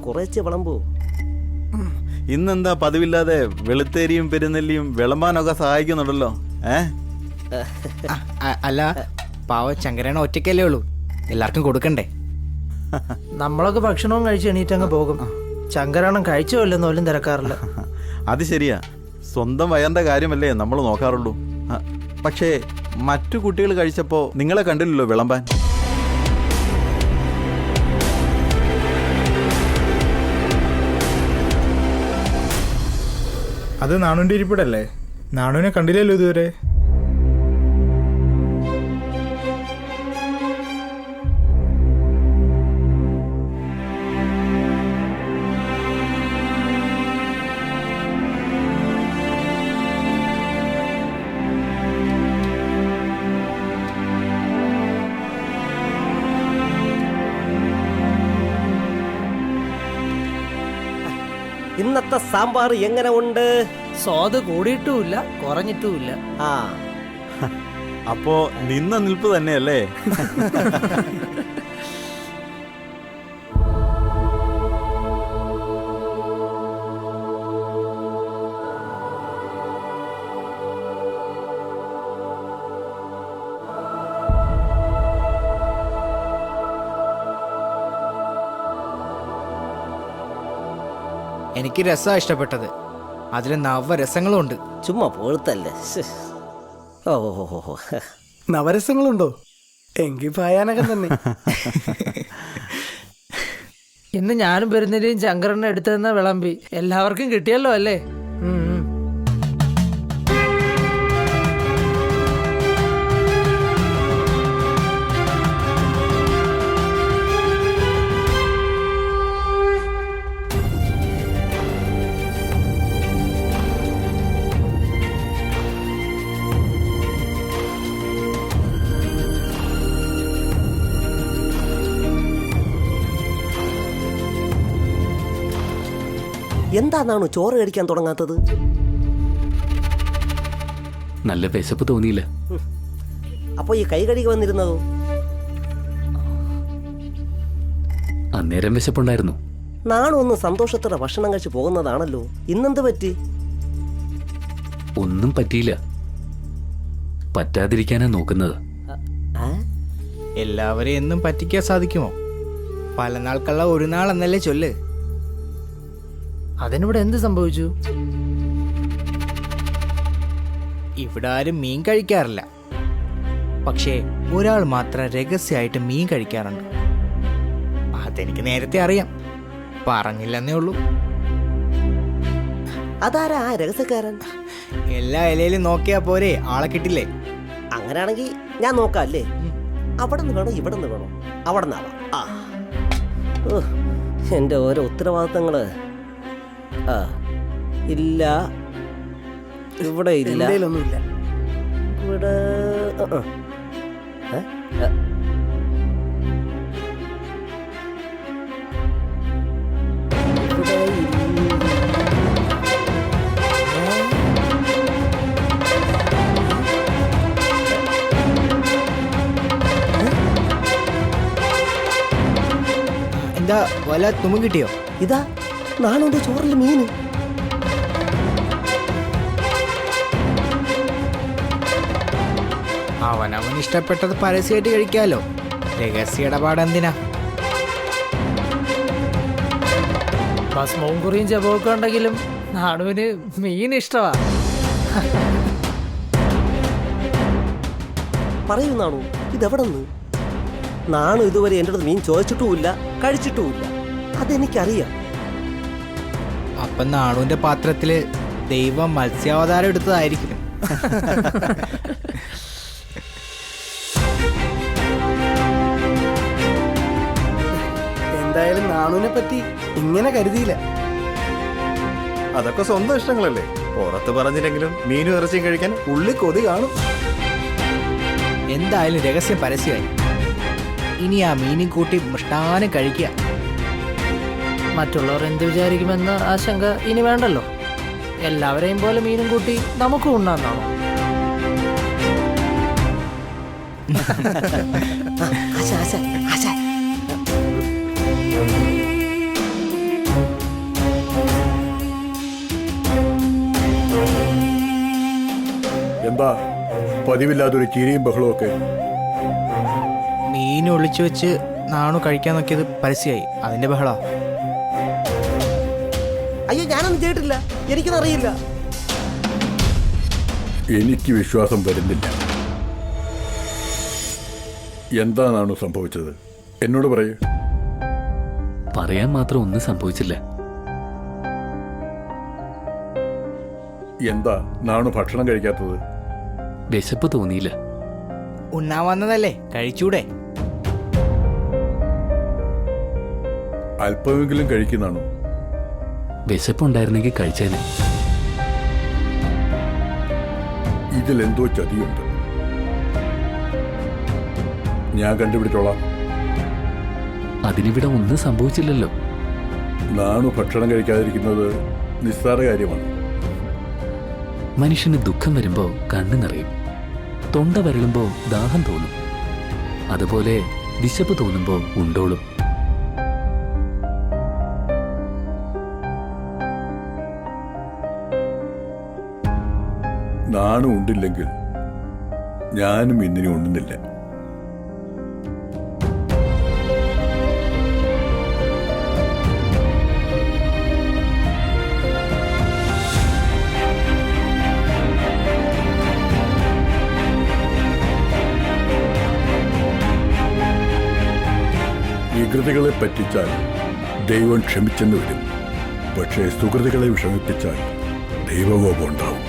കുറേശ്ശെ വിളമ്പോ. ഇന്നെന്താ പതിവില്ലാതെ വെളുത്തേരിയും പെരുന്നെല്ലിയും വിളമ്പാനൊക്കെ സഹായിക്കുന്നുണ്ടല്ലോ? അല്ല, പാവ ചങ്കരേണ ഒറ്റയ്ക്കല്ലേ ഉള്ളൂ, എല്ലാവർക്കും കൊടുക്കണ്ടേ? നമ്മളൊക്കെ ഭക്ഷണവും കഴിച്ച് എണീറ്റങ്ങ് പോകും. ചങ്കരാണം കഴിച്ചോ ഇല്ലെന്ന് പോലും തിരക്കാറില്ല. അത് ശരിയാ, സ്വന്തം വയറിന്റെ കാര്യമല്ലേ നമ്മൾ നോക്കാറുള്ളൂ. പക്ഷേ മറ്റു കുട്ടികൾ കഴിച്ചപ്പോ നിങ്ങളെ കണ്ടില്ലല്ലോ വിളമ്പാൻ. അത് നാണുവിൻ്റെ ഇരിപ്പിടല്ലേ? നാണുവിനെ കണ്ടില്ലല്ലോ ഇതുവരെ. ഇന്നത്തെ സാമ്പാർ എങ്ങനെ ഉണ്ട്? സ്വാദ് കൂടിയിട്ടുമില്ല കുറഞ്ഞിട്ടുമില്ല. അപ്പോ നിന്ന നിൽപ്പ് തന്നെയല്ലേ? എനിക്ക് രസമാണ് ഇഷ്ടപ്പെട്ടത്. അതിൽ നവരസങ്ങളും ഉണ്ട്. ചുമ്മാ പോഴത്തല്ലേ. നവരസങ്ങളുണ്ടോ? എങ്കിൽ ഭയാനകം തന്നെ. ഇന്ന് ഞാനും പെരുന്നേരിയും ചങ്കരനെ എടുത്തിരുന്ന വിളമ്പി എല്ലാവർക്കും കിട്ടിയല്ലോ അല്ലേ? എന്താണോ ചോറ് കഴിക്കാൻ തുടങ്ങാത്തത്? നല്ല വിശപ്പ് തോന്നിയില്ല. അപ്പൊ ഈ കൈ കഴുകി വന്നിരുന്നതോ? അന്നേരം വിശപ്പുണ്ടായിരുന്നു. നാണു ഒന്ന് സന്തോഷത്തോടെ ഭക്ഷണം കഴിച്ച് പോകുന്നതാണല്ലോ, ഇന്നെന്ത് പറ്റി? ഒന്നും പറ്റിയില്ല, പറ്റാതിരിക്കാനാ നോക്കുന്നത്. എല്ലാവരെയും എന്നും പറ്റിക്കാൻ സാധിക്കുമോ? പല നാൾക്കുള്ള ഒരു നാൾ എന്നല്ലേ ചൊല്ല്. അതിനിവിടെ എന്ത് സംഭവിച്ചു? ഇവിടെ ആരും മീൻ കഴിക്കാറില്ല. പക്ഷേ ഒരാൾ മാത്രം രഹസ്യമായിട്ട് മീൻ കഴിക്കാറുണ്ട്. അതെനിക്ക് നേരത്തെ അറിയാം, പറഞ്ഞില്ലെന്നേ ഉള്ളൂ. അതാരാ രഹസ്യക്കാരൻ? എല്ലാ ഇലയിലും നോക്കിയാ പോരെ, ആളെ കിട്ടില്ലേ? അങ്ങനെയാണെങ്കിൽ ഞാൻ നോക്കാം അല്ലേ? അവിടെ നിന്ന് വേണോ ഇവിടെ നിന്ന് വേണോ? അവിടെ നിന്നാവാം. എൻ്റെ ഓരോ ഉത്തരവാദിത്തങ്ങള്. ഇല്ല, ഇവിടെ ഇല്ല, ഇവിടെ എന്താ വല്ല തുമ്പും കിട്ടിയോ? ഇതാ നാണുന്റെ ചോറിൽ മീന്. അവനവൻ ഇഷ്ടപ്പെട്ടത് പരസ്യമായിട്ട് കഴിക്കാലോ, രഹസ്യ ഇടപാട് എന്തിനാ? ഭസ്മവും കുറിയും ജപമൊക്കെ ഉണ്ടെങ്കിലും നാണുവിന് മീൻ ഇഷ്ടമാ. പറയൂ നാണു, ഇതെവിടെ നിന്ന്? നാണു ഇതുവരെ എൻ്റെ അടുത്ത് മീൻ ചോദിച്ചിട്ടുമില്ല, കഴിച്ചിട്ടുമില്ല. അതെനിക്കറിയാം. അപ്പൊ നാണുവിന്റെ പാത്രത്തില് ദൈവം മത്സ്യാവതാരം എടുത്തതായിരിക്കും. എന്തായാലും നാണുവിനെ പറ്റി ഇങ്ങനെ കരുതിയില്ല. അതൊക്കെ സ്വന്തം ഇഷ്ടങ്ങളല്ലേ, പുറത്ത് പറഞ്ഞില്ലെങ്കിലും മീനും ഇറച്ചിയും കഴിക്കാൻ ഉള്ളി കൊതി കാണും. എന്തായാലും രഹസ്യം പരസ്യമായി. ഇനി ആ മീനും കൂട്ടി മൃഷ്ടാനം കഴിക്കുക. മറ്റുള്ളവർ എന്ത് വിചാരിക്കുമെന്ന ആശങ്ക ഇനി വേണ്ടല്ലോ. എല്ലാവരെയും പോലെ മീനും കൂട്ടി നമുക്ക് ഉണ്ണാന്നാണോ? എന്താ പതിവില്ലാത്തൊരു ചിരിയും ബഹളവും ഒക്കെ? മീൻ ഒളിച്ചു വെച്ച് നാണു കഴിക്കാൻ നോക്കിയത് പരസ്യമായി, അതിന്റെ ബഹളാ. അയ്യോ ഞാനൊന്നും ചെയ്തിട്ടില്ല, എനിക്കതറിയില്ല. എനിക്ക് വിശ്വാസം വരുന്നില്ല. എന്താണാണ് സംഭവിച്ചത്? എന്നോട് പറയൂ. പറയാൻ മാത്രം ഒന്നും സംഭവിച്ചില്ല. എന്താ നാണു ഭക്ഷണം കഴിക്കാത്തത്? വിശപ്പ് തോന്നിയില്ല. ഉണ്ണാൻ വന്നതല്ലേ, കഴിച്ചൂടെ? അല്പമെങ്കിലും കഴിക്കുന്നാണോ? വിശപ്പുണ്ടായിരുന്നെങ്കിൽ കഴിച്ചേനെ. ഇതിലെന്തോ ചതിയുണ്ട്. ഞാൻ കണ്ടുപിടിച്ചോളാം. അതിനിവിടെ ഒന്നും സംഭവിച്ചില്ലല്ലോ. നാണു ഭക്ഷണം കഴിക്കാതിരിക്കുന്നത് നിസ്സാര കാര്യമാണ്. മനുഷ്യന് ദുഃഖം വരുമ്പോ കണ്ണു നിറയും, തൊണ്ട വരളുമ്പോ ദാഹം തോന്നും, അതുപോലെ വിശപ്പ് തോന്നുമ്പോ ഉണ്ടോളും. നാണു ഉണ്ടില്ലെങ്കിൽ ഞാനും ഇന്നിനും ഉണ്ണുന്നില്ല. വികൃതികളെ പറ്റിച്ചാൽ ദൈവം ക്ഷമിച്ചെന്ന് വരും. പക്ഷേ സുഹൃത്തുക്കളെ വിഷമിപ്പിച്ചാൽ ദൈവകോപം ഉണ്ടാവും.